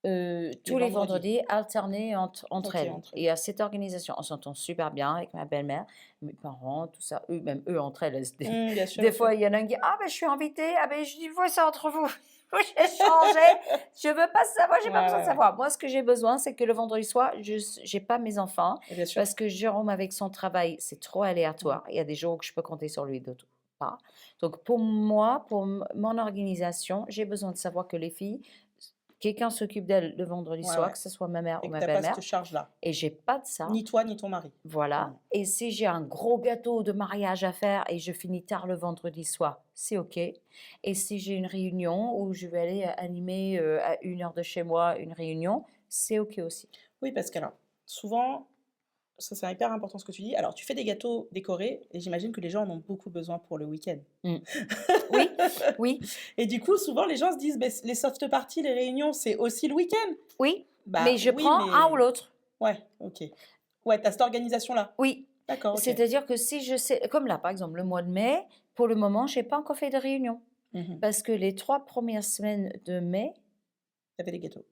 [SPEAKER 1] Les
[SPEAKER 2] tous les
[SPEAKER 1] vendredis.
[SPEAKER 2] vendredis alternés entre
[SPEAKER 1] OK,
[SPEAKER 2] elles.
[SPEAKER 1] entre
[SPEAKER 2] Et
[SPEAKER 1] elles.
[SPEAKER 2] à cette organisation, on s'entend super bien avec ma belle-mère, mes parents, tout ça, eux, même eux entre elles,
[SPEAKER 1] Mmh, bien sûr,
[SPEAKER 2] des
[SPEAKER 1] bien sûr.
[SPEAKER 2] fois, il y en a un qui dit: «Ah ben, je suis invitée, ah ben», je dis: «Vous, c'est entre vous, vous échangez, je veux pas savoir, j'ai
[SPEAKER 1] Ouais,
[SPEAKER 2] pas besoin de
[SPEAKER 1] ouais, ouais.
[SPEAKER 2] savoir». Moi, ce que j'ai besoin, c'est que le vendredi soir, j'ai pas mes enfants
[SPEAKER 1] Bien sûr.
[SPEAKER 2] parce que Jérôme, avec son travail, c'est trop
[SPEAKER 1] Mmh.
[SPEAKER 2] aléatoire. Il y a des jours où je peux compter sur lui, d'autres pas. Donc pour moi, pour mon organisation, j'ai besoin de savoir que les filles, quelqu'un s'occupe d'elles le vendredi
[SPEAKER 1] Ouais,
[SPEAKER 2] soir,
[SPEAKER 1] ouais
[SPEAKER 2] que ce soit ma mère ou
[SPEAKER 1] et que
[SPEAKER 2] ma
[SPEAKER 1] tu pas
[SPEAKER 2] belle-mère,
[SPEAKER 1] cette charge-là.
[SPEAKER 2] et j'ai pas de ça.
[SPEAKER 1] Ni toi, ni ton mari.
[SPEAKER 2] Voilà.
[SPEAKER 1] Mmh.
[SPEAKER 2] Et si j'ai un gros gâteau de mariage à faire et je finis tard le vendredi soir, c'est OK. Et si j'ai une réunion où je vais aller animer à 1 heure de chez moi une réunion, c'est OK aussi.
[SPEAKER 1] Oui, parce qu'alors, souvent, ça c'est hyper important ce que tu dis. Alors, tu fais des gâteaux décorés et j'imagine que les gens en ont beaucoup besoin pour le week-end.
[SPEAKER 2] Mm. Oui, oui,
[SPEAKER 1] Et du coup, souvent, les gens se disent: «Beh, les soft parties, les réunions, c'est aussi le week-end».
[SPEAKER 2] oui,
[SPEAKER 1] Bah
[SPEAKER 2] mais je
[SPEAKER 1] oui,
[SPEAKER 2] prends un ou
[SPEAKER 1] mais
[SPEAKER 2] l'autre.
[SPEAKER 1] ouais, OK. Ouais, tu as cette organisation-là.
[SPEAKER 2] Oui.
[SPEAKER 1] D'accord, OK.
[SPEAKER 2] C'est-à-dire que si je sais, comme là, par exemple, le mois de mai, pour le moment, j'ai pas encore fait de réunion.
[SPEAKER 1] Mmh.
[SPEAKER 2] Parce que les 3 premières semaines de mai,
[SPEAKER 1] Tu avais des gâteaux.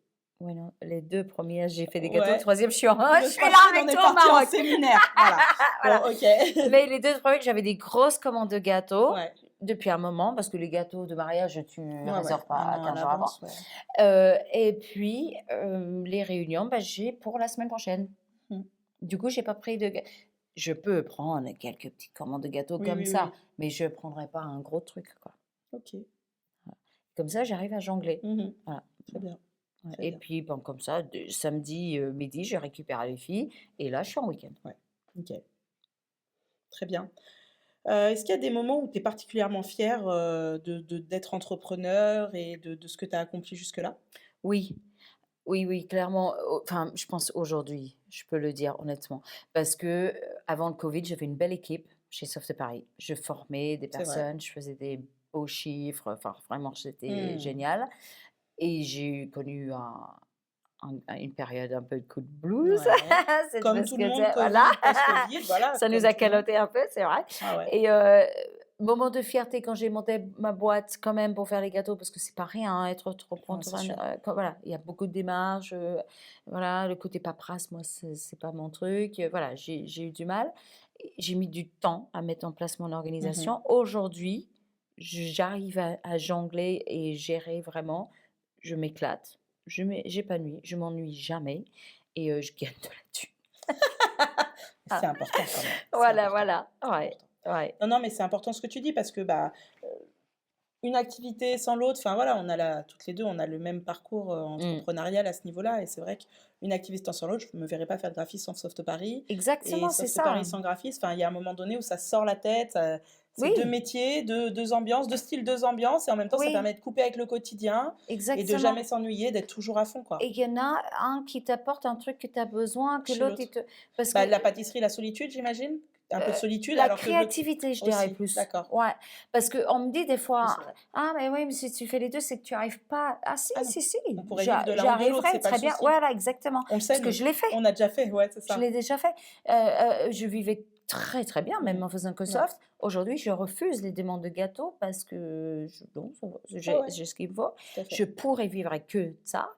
[SPEAKER 2] ouais, non, les 2 premières, j'ai fait des gâteaux, le
[SPEAKER 1] Ouais,
[SPEAKER 2] 3e, je suis en je
[SPEAKER 1] le
[SPEAKER 2] suis là
[SPEAKER 1] 3e, on
[SPEAKER 2] avec
[SPEAKER 1] est
[SPEAKER 2] toi au
[SPEAKER 1] parti en
[SPEAKER 2] Maroc.
[SPEAKER 1] séminaire. Voilà.
[SPEAKER 2] Voilà.
[SPEAKER 1] Bon, OK.
[SPEAKER 2] Mais les 2 premiers, j'avais des grosses commandes de gâteaux
[SPEAKER 1] Ouais.
[SPEAKER 2] depuis un moment, parce que les gâteaux de mariage, tu
[SPEAKER 1] Ouais, ouais,
[SPEAKER 2] réserves pas
[SPEAKER 1] 1
[SPEAKER 2] à
[SPEAKER 1] an à
[SPEAKER 2] 15 jours avant.
[SPEAKER 1] l'avance, ouais.
[SPEAKER 2] Et puis, les réunions, bah, j'ai pour la semaine prochaine.
[SPEAKER 1] Mmh.
[SPEAKER 2] Du coup, j'ai pas pris de je peux prendre quelques petites commandes de gâteaux
[SPEAKER 1] Oui,
[SPEAKER 2] comme
[SPEAKER 1] oui,
[SPEAKER 2] ça,
[SPEAKER 1] oui.
[SPEAKER 2] mais je prendrai pas un gros truc, quoi.
[SPEAKER 1] OK.
[SPEAKER 2] Comme ça, j'arrive à jongler.
[SPEAKER 1] Mmh.
[SPEAKER 2] Voilà.
[SPEAKER 1] Très bien,
[SPEAKER 2] Ouais,
[SPEAKER 1] très
[SPEAKER 2] et
[SPEAKER 1] bien.
[SPEAKER 2] puis, bon, comme ça, samedi, midi, je récupère les filles et là, je suis en week-end.
[SPEAKER 1] Ouais, nickel. Très bien. Est-ce qu'il y a des moments où tu es particulièrement fière, d'être entrepreneur et de ce que tu as accompli jusque-là?
[SPEAKER 2] Oui, oui, oui, clairement, enfin, je pense aujourd'hui, je peux le dire honnêtement. Parce que, avant le covid, j'avais une belle équipe chez Soft Paris. Je formais des
[SPEAKER 1] C'est vrai.
[SPEAKER 2] personnes, je faisais des beaux chiffres, enfin, vraiment, c'était
[SPEAKER 1] Mmh.
[SPEAKER 2] génial. Et j'ai connu une période un peu de coup de blues.
[SPEAKER 1] Ouais.
[SPEAKER 2] C'est
[SPEAKER 1] Comme
[SPEAKER 2] parce
[SPEAKER 1] tout le
[SPEAKER 2] que
[SPEAKER 1] monde,
[SPEAKER 2] voilà,
[SPEAKER 1] covid, post-covid, voilà,
[SPEAKER 2] ça nous
[SPEAKER 1] comme
[SPEAKER 2] a
[SPEAKER 1] tout le monde.
[SPEAKER 2] caloté un peu, c'est vrai.
[SPEAKER 1] Ah ouais.
[SPEAKER 2] Et moment de fierté quand j'ai monté ma boîte quand même pour faire les gâteaux, parce que c'est pas rien, hein, être trop
[SPEAKER 1] Non, c'est sûr.
[SPEAKER 2] voilà, il y a beaucoup de démarches, voilà, le côté paperasse, moi, c'est pas mon truc, voilà, j'ai eu du mal. Et j'ai mis du temps à mettre en place mon
[SPEAKER 1] Mmh.
[SPEAKER 2] organisation. Aujourd'hui, j'arrive à jongler et gérer vraiment. Je m'éclate, j'épanouis, je m'ennuie jamais et je gagne de la thune.
[SPEAKER 1] C'est
[SPEAKER 2] Ah,
[SPEAKER 1] important quand même, c'est
[SPEAKER 2] voilà,
[SPEAKER 1] important,
[SPEAKER 2] voilà,
[SPEAKER 1] c'est
[SPEAKER 2] ouais,
[SPEAKER 1] important.
[SPEAKER 2] ouais.
[SPEAKER 1] Non, non, mais c'est important ce que tu dis parce que, bah, une activité sans l'autre, enfin voilà, on a toutes les 2, on a le même parcours,
[SPEAKER 2] Mmh.
[SPEAKER 1] entrepreneurial à ce niveau-là et c'est vrai qu'une activité sans l'autre, je me verrais pas faire de graphisme sans Soft Paris et
[SPEAKER 2] Exactement, c'est
[SPEAKER 1] Soft
[SPEAKER 2] ça.
[SPEAKER 1] Paris sans graphisme. Enfin, il y a un moment donné où ça sort la tête, c'est 2
[SPEAKER 2] Oui,
[SPEAKER 1] métiers, 2 ambiances, 2 styles, 2 ambiances et en même temps, ça
[SPEAKER 2] oui,
[SPEAKER 1] permet de couper avec le quotidien et de jamais
[SPEAKER 2] exactement.
[SPEAKER 1] s'ennuyer, d'être toujours à fond,
[SPEAKER 2] Et
[SPEAKER 1] quoi,
[SPEAKER 2] il y en a un qui t'apporte un truc que tu as besoin, que
[SPEAKER 1] chez
[SPEAKER 2] l'autre il
[SPEAKER 1] l'autre.
[SPEAKER 2] te parce que
[SPEAKER 1] Bah, la pâtisserie, la solitude, j'imagine? Un peu de solitude
[SPEAKER 2] La
[SPEAKER 1] alors que l'autre
[SPEAKER 2] créativité, je dirais
[SPEAKER 1] aussi,
[SPEAKER 2] plus.
[SPEAKER 1] d'accord.
[SPEAKER 2] Ouais, parce qu'on me dit des
[SPEAKER 1] Oui,
[SPEAKER 2] fois:
[SPEAKER 1] c'est vrai.
[SPEAKER 2] «Ah mais oui, mais si tu fais les 2 c'est que tu arrives pas». Ah si,
[SPEAKER 1] Ah non,
[SPEAKER 2] si, si,
[SPEAKER 1] on pourrait vivre de l'un ou de l'autre,
[SPEAKER 2] j'arriverai
[SPEAKER 1] c'est pas le
[SPEAKER 2] très bien.
[SPEAKER 1] souci.
[SPEAKER 2] Voilà, exactement,
[SPEAKER 1] On le sait
[SPEAKER 2] parce que
[SPEAKER 1] nous,
[SPEAKER 2] je l'ai fait,
[SPEAKER 1] on a déjà fait, ouais, c'est
[SPEAKER 2] je
[SPEAKER 1] ça.
[SPEAKER 2] l'ai déjà fait. Je vivais très, très bien, même en faisant que
[SPEAKER 1] Ouais.
[SPEAKER 2] soft. Aujourd'hui, je refuse les demandes de gâteaux parce que non, ça va,
[SPEAKER 1] Ouais, ouais,
[SPEAKER 2] j'ai ce qu'il me faut.
[SPEAKER 1] tout à
[SPEAKER 2] Je
[SPEAKER 1] fait.
[SPEAKER 2] pourrais vivre avec que ça,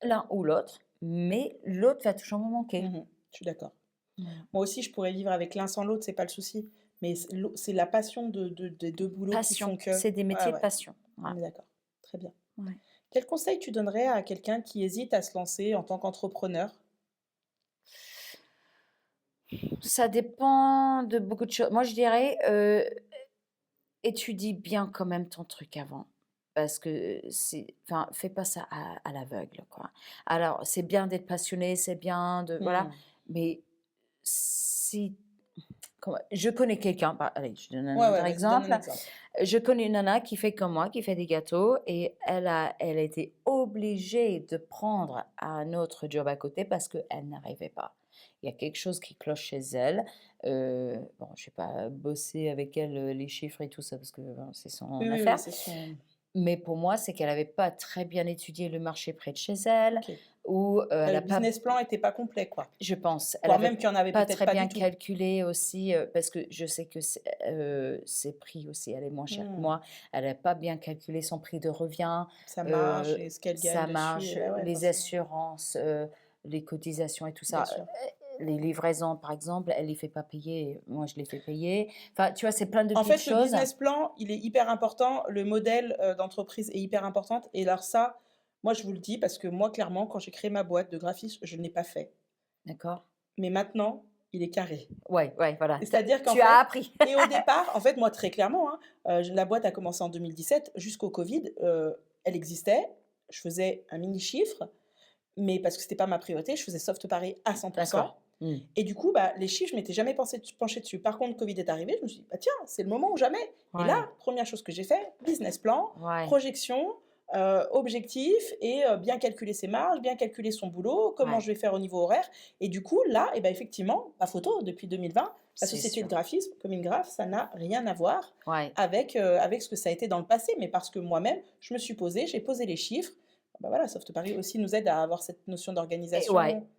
[SPEAKER 2] l'un ou l'autre, mais l'autre va toujours me manquer.
[SPEAKER 1] Je suis d'accord.
[SPEAKER 2] Voilà.
[SPEAKER 1] Moi aussi, je pourrais vivre avec l'un sans l'autre, c'est pas le souci. Mais c'est la passion des 2 boulots qui
[SPEAKER 2] Passion,
[SPEAKER 1] font que
[SPEAKER 2] c'est des
[SPEAKER 1] ouais,
[SPEAKER 2] métiers de
[SPEAKER 1] ouais,
[SPEAKER 2] passion. Ouais,
[SPEAKER 1] on est d'accord. Très bien.
[SPEAKER 2] ouais.
[SPEAKER 1] Quel conseil tu donnerais à quelqu'un qui hésite à se lancer en tant qu'entrepreneur?
[SPEAKER 2] Ça dépend de beaucoup de choses. Moi, je dirais, étudie bien quand même ton truc avant. Parce que enfin, fais pas ça à l'aveugle, quoi. Alors, c'est bien d'être passionné, c'est bien de, voilà,
[SPEAKER 1] Mmh.
[SPEAKER 2] mais si, je connais quelqu'un, bah, allez, je donne un
[SPEAKER 1] Ouais, ouais,
[SPEAKER 2] autre
[SPEAKER 1] vas-y, donne un
[SPEAKER 2] exemple.
[SPEAKER 1] exemple.
[SPEAKER 2] Je connais une nana qui fait comme moi, qui fait des gâteaux, et elle a été obligée de prendre un autre job à côté parce qu'elle n'arrivait pas. Il y a quelque chose qui cloche chez elle. Bon, je ne vais pas bosser avec elle les chiffres et tout ça parce que ben, c'est
[SPEAKER 1] Oui,
[SPEAKER 2] son
[SPEAKER 1] oui, oui,
[SPEAKER 2] affaire.
[SPEAKER 1] c'est son
[SPEAKER 2] Mais pour moi, c'est qu'elle n'avait pas très bien étudié le marché près de chez elle,
[SPEAKER 1] OK.
[SPEAKER 2] ou elle
[SPEAKER 1] Le
[SPEAKER 2] n'a pas,
[SPEAKER 1] business plan était pas complet, quoi.
[SPEAKER 2] je pense, elle
[SPEAKER 1] Voire même
[SPEAKER 2] avait
[SPEAKER 1] qu'il y en avait
[SPEAKER 2] pas
[SPEAKER 1] peut-être
[SPEAKER 2] très
[SPEAKER 1] pas
[SPEAKER 2] bien
[SPEAKER 1] du tout.
[SPEAKER 2] calculé aussi, parce que je sais que ses prix aussi, elle est moins chère que
[SPEAKER 1] Mmh.
[SPEAKER 2] moi. Elle a pas bien calculé son prix de revient,
[SPEAKER 1] Sa marge et ce qu'elle gagne
[SPEAKER 2] sa
[SPEAKER 1] dessus et
[SPEAKER 2] marge,
[SPEAKER 1] ouais, ouais,
[SPEAKER 2] les
[SPEAKER 1] forcément.
[SPEAKER 2] assurances, les cotisations et tout
[SPEAKER 1] Bien
[SPEAKER 2] ça.
[SPEAKER 1] sûr.
[SPEAKER 2] Les livraisons, par exemple, elle les fait pas payer, moi je les fais payer. Enfin, tu vois, c'est plein de
[SPEAKER 1] En
[SPEAKER 2] petites
[SPEAKER 1] fait, le
[SPEAKER 2] choses.
[SPEAKER 1] business plan, il est hyper important, le modèle, d'entreprise est hyper importante et alors ça, moi, je vous le dis parce que moi, clairement, quand j'ai créé ma boîte de graphisme, je ne l'ai pas fait.
[SPEAKER 2] D'accord?
[SPEAKER 1] Mais maintenant, il est carré.
[SPEAKER 2] Ouais, ouais, voilà.
[SPEAKER 1] C'est-à-dire qu'en
[SPEAKER 2] Tu as
[SPEAKER 1] fait
[SPEAKER 2] appris.
[SPEAKER 1] et au départ, en fait, moi, très clairement, hein, la boîte a commencé en 2017 jusqu'au covid, elle existait. Je faisais un mini chiffre, mais parce que c'était pas ma priorité, je faisais Soft Paris à 100.
[SPEAKER 2] D'accord. Mmh.
[SPEAKER 1] Et du coup, bah, les chiffres, je m'étais jamais penchée dessus. Par contre, Covid est arrivé, je me suis dit: «Bah, tiens, c'est le moment ou jamais» et là,
[SPEAKER 2] Ouais,
[SPEAKER 1] première chose que j'ai fait, business plan,
[SPEAKER 2] ouais,
[SPEAKER 1] projection, objectif et bien calculer ses marges, bien calculer son boulot, comment
[SPEAKER 2] ouais,
[SPEAKER 1] je vais faire au niveau horaire et du coup, là et bah, effectivement, pas photo, depuis 2020, la
[SPEAKER 2] c'est
[SPEAKER 1] société de
[SPEAKER 2] sûr.
[SPEAKER 1] graphisme, Coming Graph, ça n'a rien à voir
[SPEAKER 2] Ouais.
[SPEAKER 1] avec ce que ça a été dans le passé, mais parce que moi-même, je me suis posée, j'ai posé les chiffres. Bah, voilà, Soft Paris aussi nous aide à avoir cette notion
[SPEAKER 2] Et ouais,
[SPEAKER 1] d'organisation.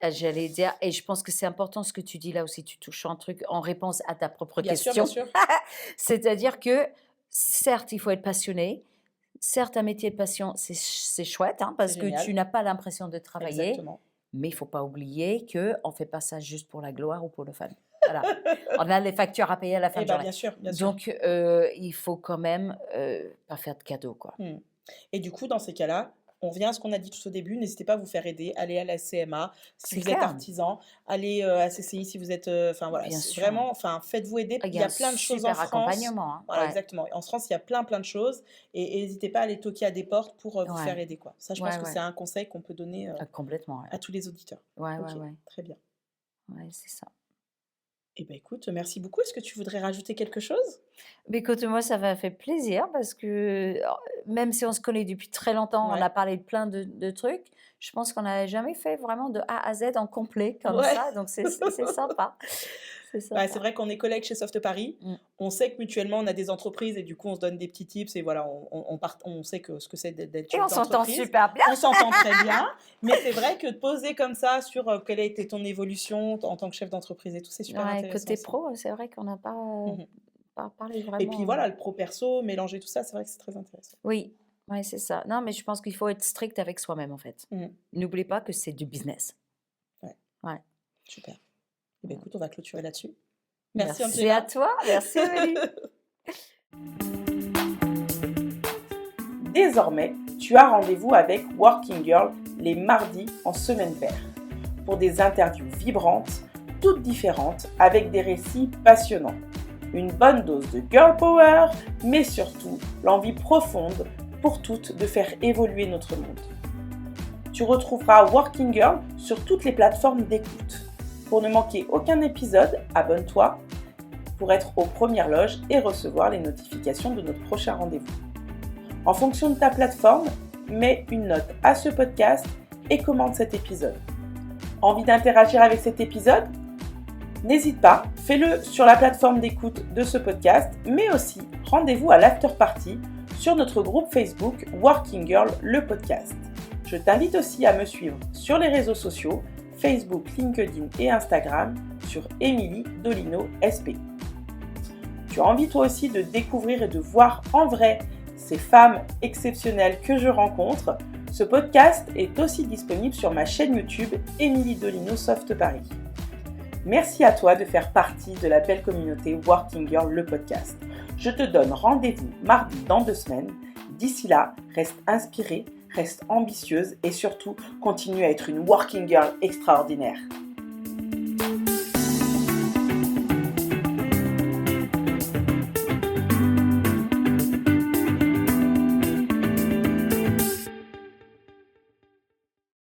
[SPEAKER 2] j'allais dire, et je pense que c'est important ce que tu dis là aussi, tu touches un truc en réponse à ta propre
[SPEAKER 1] Bien
[SPEAKER 2] question.
[SPEAKER 1] sûr,
[SPEAKER 2] C'est-à-dire que, certes, il faut être passionné, certes, un métier de passion, c'est chouette, hein,
[SPEAKER 1] c'est
[SPEAKER 2] parce que tu
[SPEAKER 1] génial.
[SPEAKER 2] n'as pas l'impression de travailler,
[SPEAKER 1] Exactement.
[SPEAKER 2] mais il faut pas oublier qu'on ne fait pas ça juste pour la gloire ou pour le fun. Voilà, on a les factures à payer à la fin
[SPEAKER 1] Eh
[SPEAKER 2] de
[SPEAKER 1] ben,
[SPEAKER 2] journée.
[SPEAKER 1] bien sûr, bien sûr.
[SPEAKER 2] Donc, il faut quand même, pas faire de cadeaux, quoi.
[SPEAKER 1] Mmh. Et du coup, dans ces cas-là, on revient à ce qu'on a dit tout au début, n'hésitez pas à vous faire aider, allez à la CMA si
[SPEAKER 2] C'est
[SPEAKER 1] vous êtes
[SPEAKER 2] clair,
[SPEAKER 1] artisan, allez, à CCI si vous êtes, enfin voilà,
[SPEAKER 2] bien
[SPEAKER 1] c'est
[SPEAKER 2] sûr.
[SPEAKER 1] vraiment enfin faites-vous aider.
[SPEAKER 2] Il
[SPEAKER 1] Il
[SPEAKER 2] y
[SPEAKER 1] y
[SPEAKER 2] a
[SPEAKER 1] a
[SPEAKER 2] un
[SPEAKER 1] plein de choses en
[SPEAKER 2] super
[SPEAKER 1] France.
[SPEAKER 2] accompagnement, hein.
[SPEAKER 1] Voilà,
[SPEAKER 2] Ouais,
[SPEAKER 1] exactement. En France, il y a plein, plein de choses et n'hésitez pas à aller toquer à des portes pour, vous faire
[SPEAKER 2] ouais,
[SPEAKER 1] aider, quoi. Ça, je pense
[SPEAKER 2] ouais,
[SPEAKER 1] que
[SPEAKER 2] ouais.
[SPEAKER 1] c'est un conseil qu'on peut donner,
[SPEAKER 2] Ah, complètement, ouais.
[SPEAKER 1] à tous les auditeurs.
[SPEAKER 2] Ouais, ouais,
[SPEAKER 1] OK,
[SPEAKER 2] ouais.
[SPEAKER 1] très bien.
[SPEAKER 2] Ouais, c'est ça.
[SPEAKER 1] Eh ben, écoute, merci beaucoup. Est-ce que tu voudrais rajouter quelque chose?
[SPEAKER 2] Mais écoute, moi, ça m'a fait plaisir parce que, même si on se connaît depuis très longtemps, on
[SPEAKER 1] Ouais.
[SPEAKER 2] a parlé de plein de trucs. Je pense qu'on n'a jamais fait vraiment de A à Z en complet comme
[SPEAKER 1] Ouais.
[SPEAKER 2] ça, donc c'est sympa. C'est
[SPEAKER 1] Ouais, c'est
[SPEAKER 2] sympa.
[SPEAKER 1] vrai qu'on est collègues chez Soft Paris.
[SPEAKER 2] Mmh.
[SPEAKER 1] On sait que mutuellement, on a des entreprises et du coup, on se donne des petits tips et voilà, on sait que ce que c'est d'être
[SPEAKER 2] Et
[SPEAKER 1] chef
[SPEAKER 2] on s'entend
[SPEAKER 1] d'entreprise.
[SPEAKER 2] super bien.
[SPEAKER 1] On s'entend très bien, mais c'est vrai que de poser comme ça sur, quelle a été ton évolution en tant que chef d'entreprise et tout, c'est super
[SPEAKER 2] Ouais,
[SPEAKER 1] intéressant
[SPEAKER 2] côté
[SPEAKER 1] aussi.
[SPEAKER 2] pro, c'est vrai qu'on n'a pas,
[SPEAKER 1] Mmh.
[SPEAKER 2] pas parlé
[SPEAKER 1] Et puis
[SPEAKER 2] vraiment.
[SPEAKER 1] voilà, le pro perso, mélanger tout ça, c'est vrai que c'est très intéressant.
[SPEAKER 2] Oui, ouais, c'est ça. Non, mais je pense qu'il faut être strict avec soi-même, en fait.
[SPEAKER 1] Mmh.
[SPEAKER 2] N'oublie pas que c'est du business.
[SPEAKER 1] Ouais,
[SPEAKER 2] Ouais.
[SPEAKER 1] super. Eh beh,
[SPEAKER 2] Voilà.
[SPEAKER 1] écoute, on va clôturer là-dessus. Merci
[SPEAKER 2] Merci à
[SPEAKER 1] Angela.
[SPEAKER 2] toi, merci Amélie.
[SPEAKER 1] Désormais, tu as rendez-vous avec Working Girl les mardis en semaine vert pour des interviews vibrantes, toutes différentes, avec des récits passionnants. Une bonne dose de girl power, mais surtout l'envie profonde pour toutes de faire évoluer notre monde. Tu retrouveras Working Girl sur toutes les plateformes d'écoute. Pour ne manquer aucun épisode, abonne-toi pour être aux premières loges et recevoir les notifications de notre prochain rendez-vous. En fonction de ta plateforme, mets une note à ce podcast et commente cet épisode. Envie d'interagir avec cet épisode ? N'hésite pas, fais-le sur la plateforme d'écoute de ce podcast, mais aussi rendez-vous à l'after party sur notre groupe Facebook Working Girl, le podcast. Je t'invite aussi à me suivre sur les réseaux sociaux, Facebook, LinkedIn et Instagram, sur Émilie Dolino SP. Tu as envie toi aussi de découvrir et de voir en vrai ces femmes exceptionnelles que je rencontre? Ce podcast est aussi disponible sur ma chaîne YouTube Émilie Dolino Soft Paris. Merci à toi de faire partie de la belle communauté Working Girl, le podcast. Je te donne rendez-vous mardi dans 2 semaines. D'ici là, reste inspirée, reste ambitieuse et surtout, continue à être une Working Girl extraordinaire.